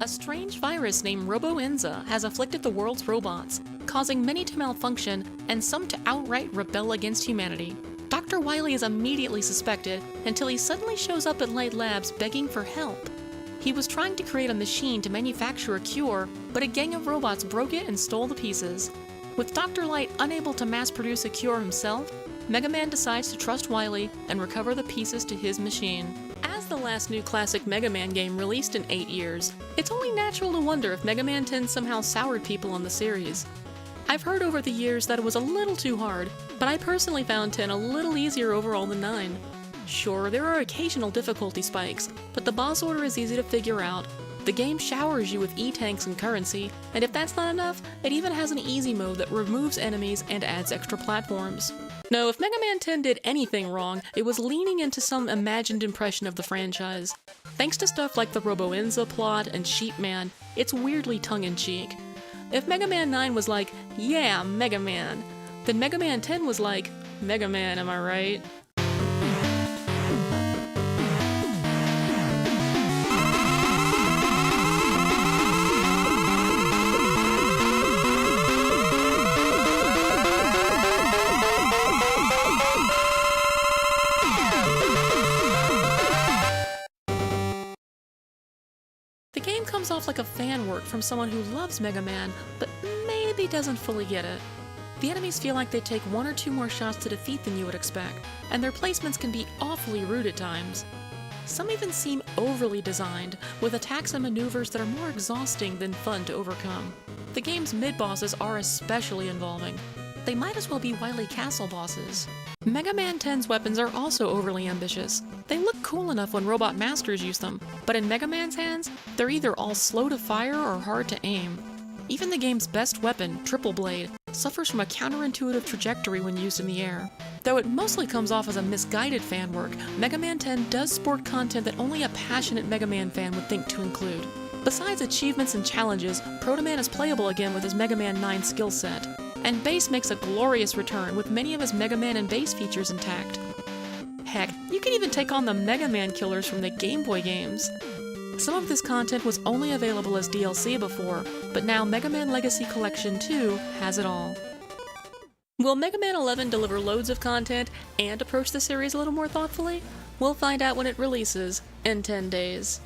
A strange virus named Robo-Enza has afflicted the world's robots, causing many to malfunction and some to outright rebel against humanity. Dr. Wily is immediately suspected until he suddenly shows up at Light Labs begging for help. He was trying to create a machine to manufacture a cure, but a gang of robots broke it and stole the pieces. With Dr. Light unable to mass-produce a cure himself, Mega Man decides to trust Wily and recover the pieces to his machine. As the last new classic Mega Man game released in 8 years, it's only natural to wonder if Mega Man 10 somehow soured people on the series. I've heard over the years that it was a little too hard, but I personally found 10 a little easier overall than 9. Sure, there are occasional difficulty spikes, but the boss order is easy to figure out. The game showers you with E-tanks and currency, and if that's not enough, it even has an easy mode that removes enemies and adds extra platforms. No, if Mega Man 10 did anything wrong, it was leaning into some imagined impression of the franchise. Thanks to stuff like the Robo-Enza plot and Sheep Man, it's weirdly tongue-in-cheek. If Mega Man 9 was like, yeah, Mega Man, then Mega Man 10 was like, Mega Man, am I right? The game comes off like a fan work from someone who loves Mega Man, but maybe doesn't fully get it. The enemies feel like they take 1 or 2 more shots to defeat than you would expect, and their placements can be awfully rude at times. Some even seem overly designed, with attacks and maneuvers that are more exhausting than fun to overcome. The game's mid-bosses are especially involving. They might as well be Wily Castle bosses. Mega Man 10's weapons are also overly ambitious. They look cool enough when Robot Masters use them, but in Mega Man's hands, they're either all slow to fire or hard to aim. Even the game's best weapon, Triple Blade, suffers from a counterintuitive trajectory when used in the air. Though it mostly comes off as a misguided fan work, Mega Man 10 does sport content that only a passionate Mega Man fan would think to include. Besides achievements and challenges, Proto Man is playable again with his Mega Man 9 skill set. And Bass makes a glorious return with many of his Mega Man and Bass features intact. Heck, you can even take on the Mega Man killers from the Game Boy games. Some of this content was only available as DLC before, but now Mega Man Legacy Collection 2 has it all. Will Mega Man 11 deliver loads of content and approach the series a little more thoughtfully? We'll find out when it releases in 10 days.